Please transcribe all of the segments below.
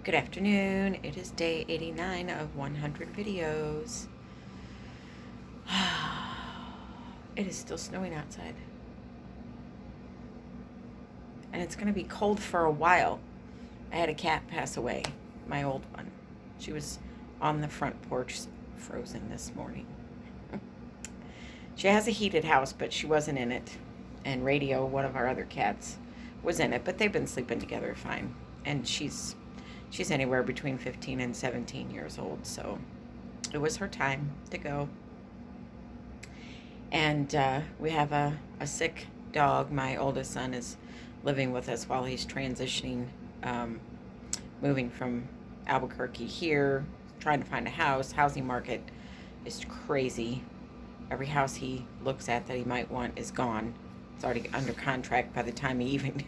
Good afternoon. It is day 89 of 100 videos. It is still snowing outside. And it's going to be cold for a while. I had a cat pass away, my old one. She was on the front porch frozen this morning. She has a heated house, but she wasn't in it. And Radio, one of our other cats, was in it, but they've been sleeping together fine. And she's anywhere between 15 and 17 years old, so it was her time to go. And we have a sick dog. My oldest son is living with us while he's transitioning, moving from Albuquerque here, trying to find a house. Housing market is crazy. Every house he looks at that he might want is gone. It's already under contract by the time he even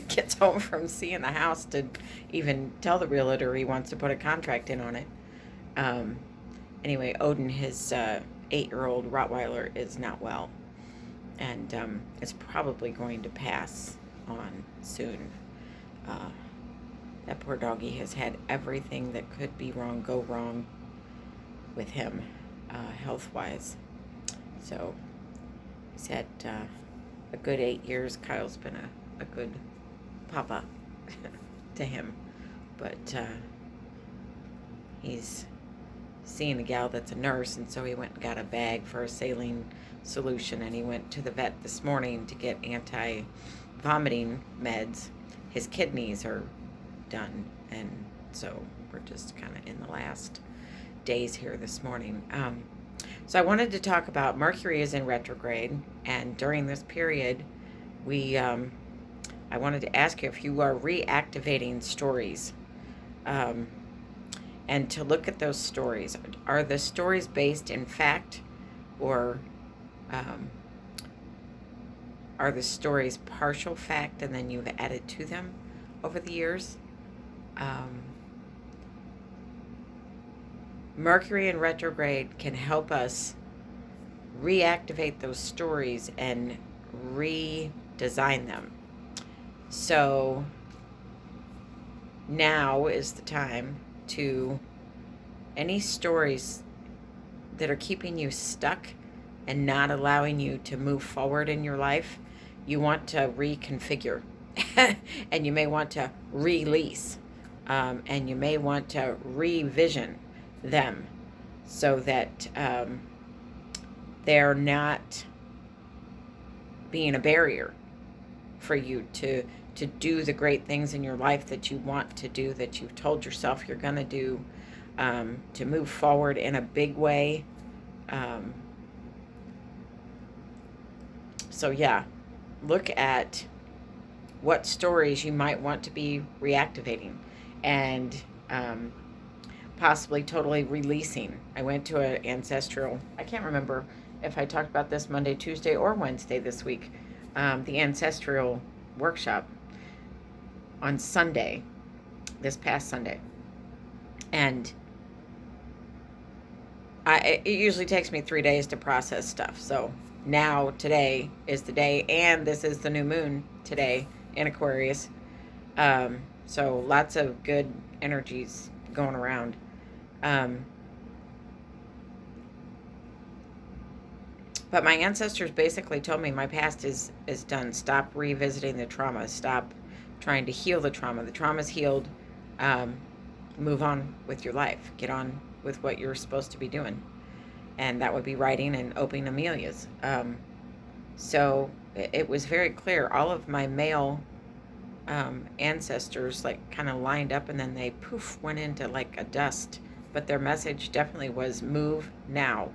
gets home from seeing the house to even tell the realtor he wants to put a contract in on it. Anyway, Odin, his 8-year-old Rottweiler, is not well, and is probably going to pass on soon. That poor doggy has had everything that could be wrong go wrong with him, health-wise. So he's had a good 8 years. Kyle's been a good papa to him, but he's seeing a gal that's a nurse, and so he went and got a bag for a saline solution, and he went to the vet this morning to get anti-vomiting meds. His kidneys are done, and so we're just kind of in the last days here this morning. So I wanted to talk about Mercury is in retrograde, and during this period, I wanted to ask you if you are reactivating stories, and to look at those stories. Are the stories based in fact, or are the stories partial fact and then you've added to them over the years? Mercury in retrograde can help us reactivate those stories and redesign them. So now is the time to, any stories that are keeping you stuck and not allowing you to move forward in your life, you want to reconfigure. And you may want to release. And you may want to revision them so that they're not being a barrier for you to do the great things in your life that you want to do, that you've told yourself you're going to do, to move forward in a big way. So yeah, look at what stories you might want to be reactivating and possibly totally releasing. I went to an ancestral, I can't remember if I talked about this Monday, Tuesday, or Wednesday this week, the ancestral workshop on Sunday, this past Sunday. And it usually takes me 3 days to process stuff. So now today is the day, and this is the new moon today in Aquarius. So lots of good energies going around. But my ancestors basically told me my past is done. Stop revisiting the trauma. Stop trying to heal the trauma. The trauma's healed. Move on with your life. Get on with what you're supposed to be doing. And that would be writing and opening Amelia's. So it was very clear. All of my male ancestors like kind of lined up, and then they poof went into like a dust. But their message definitely was move now.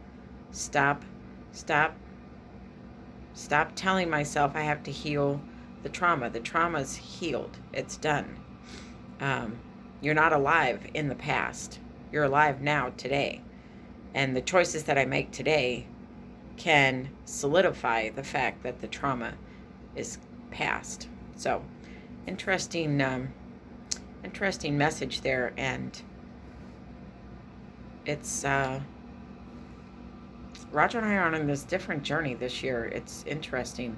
Stop telling myself I have to heal the trauma. The trauma's healed. It's done. You're not alive in the past. You're alive now, today. And the choices that I make today can solidify the fact that the trauma is past. So, interesting message there. And it's Roger and I are on this different journey this year. It's interesting.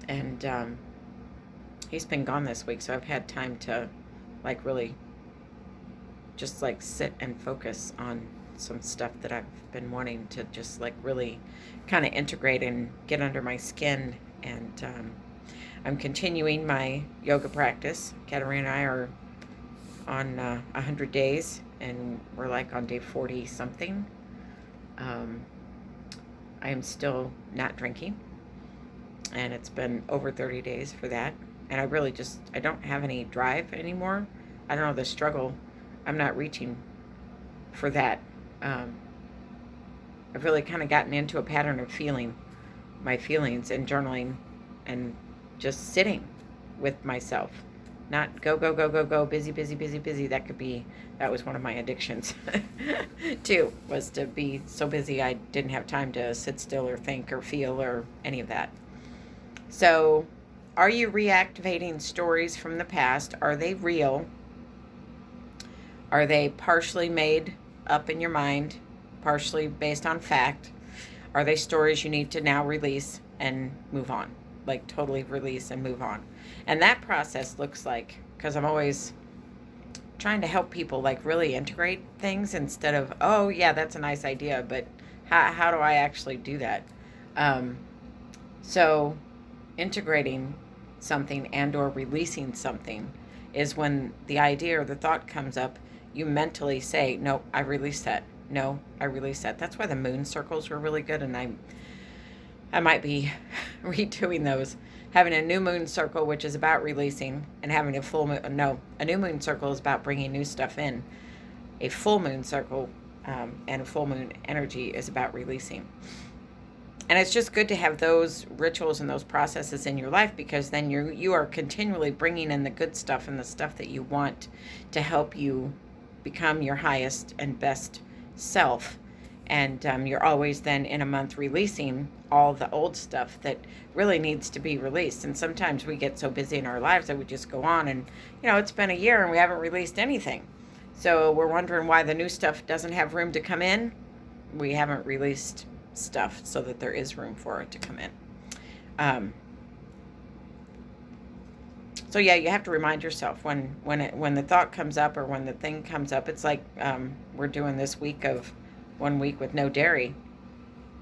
And he's been gone this week, so I've had time to like really just like sit and focus on some stuff that I've been wanting to just like really kind of integrate and get under my skin. And I'm continuing my yoga practice. Katarina and I are on 100 days, and we're like on day 40 something. I am still not drinking, and it's been over 30 days for that. And I really just, I don't have any drive anymore. I don't know, the struggle, I'm not reaching for that. I've really kind of gotten into a pattern of feeling my feelings and journaling and just sitting with myself. Not go, go, go, go, go, busy, busy, busy, busy. That was one of my addictions too, was to be so busy I didn't have time to sit still or think or feel or any of that. So, are you reactivating stories from the past? Are they real? Are they partially made up in your mind, partially based on fact? Are they stories you need to now release and move on? Like totally release and move on. And that process looks like, because I'm always trying to help people like really integrate things instead of, oh yeah, that's a nice idea, but how do I actually do that? So integrating something and or releasing something is when the idea or the thought comes up, you mentally say, no, I release that. No, I release that. That's why the moon circles were really good, and I might be redoing those. Having a new moon circle, which is about releasing, and having a full moon. No, a new moon circle is about bringing new stuff in. A full moon circle and a full moon energy is about releasing. And it's just good to have those rituals and those processes in your life, because then you are continually bringing in the good stuff and the stuff that you want to help you become your highest and best self. And you're always then in a month releasing all the old stuff that really needs to be released. And sometimes we get so busy in our lives that we just go on and, it's been a year and we haven't released anything. So we're wondering why the new stuff doesn't have room to come in. We haven't released stuff so that there is room for it to come in. So yeah, you have to remind yourself when the thought comes up or when the thing comes up. It's like we're doing this week of 1 week with no dairy.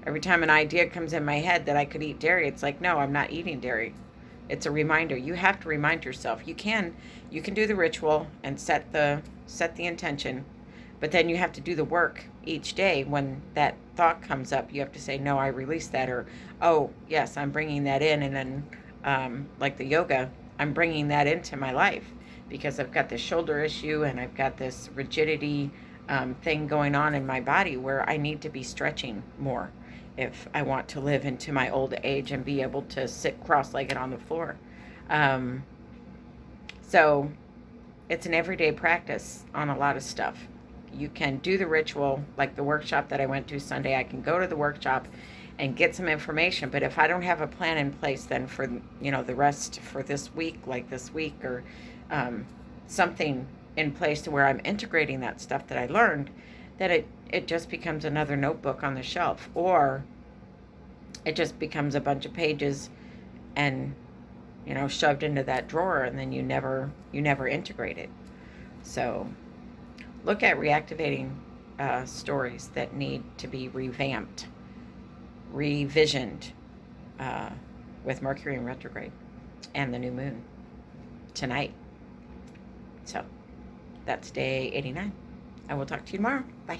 Every time an idea comes in my head that I could eat dairy, it's like, no, I'm not eating dairy. It's a reminder. You have to remind yourself. You can do the ritual and set the intention, but then you have to do the work each day. When that thought comes up, you have to say, no, I release that, or, oh, yes, I'm bringing that in. And then like the yoga, I'm bringing that into my life because I've got this shoulder issue and I've got this rigidity thing going on in my body where I need to be stretching more if I want to live into my old age and be able to sit cross-legged on the floor. So it's an everyday practice on a lot of stuff. You can do the ritual, like the workshop that I went to Sunday. I can go to the workshop and get some information, but if I don't have a plan in place then for the rest for this week, like this week, or something in place to where I'm integrating that stuff that I learned, that it just becomes another notebook on the shelf, or it just becomes a bunch of pages and shoved into that drawer, and then you never integrate it. So look at reactivating stories that need to be revamped, revisioned with Mercury in retrograde and the new moon tonight. So that's day 89. I will talk to you tomorrow. Bye.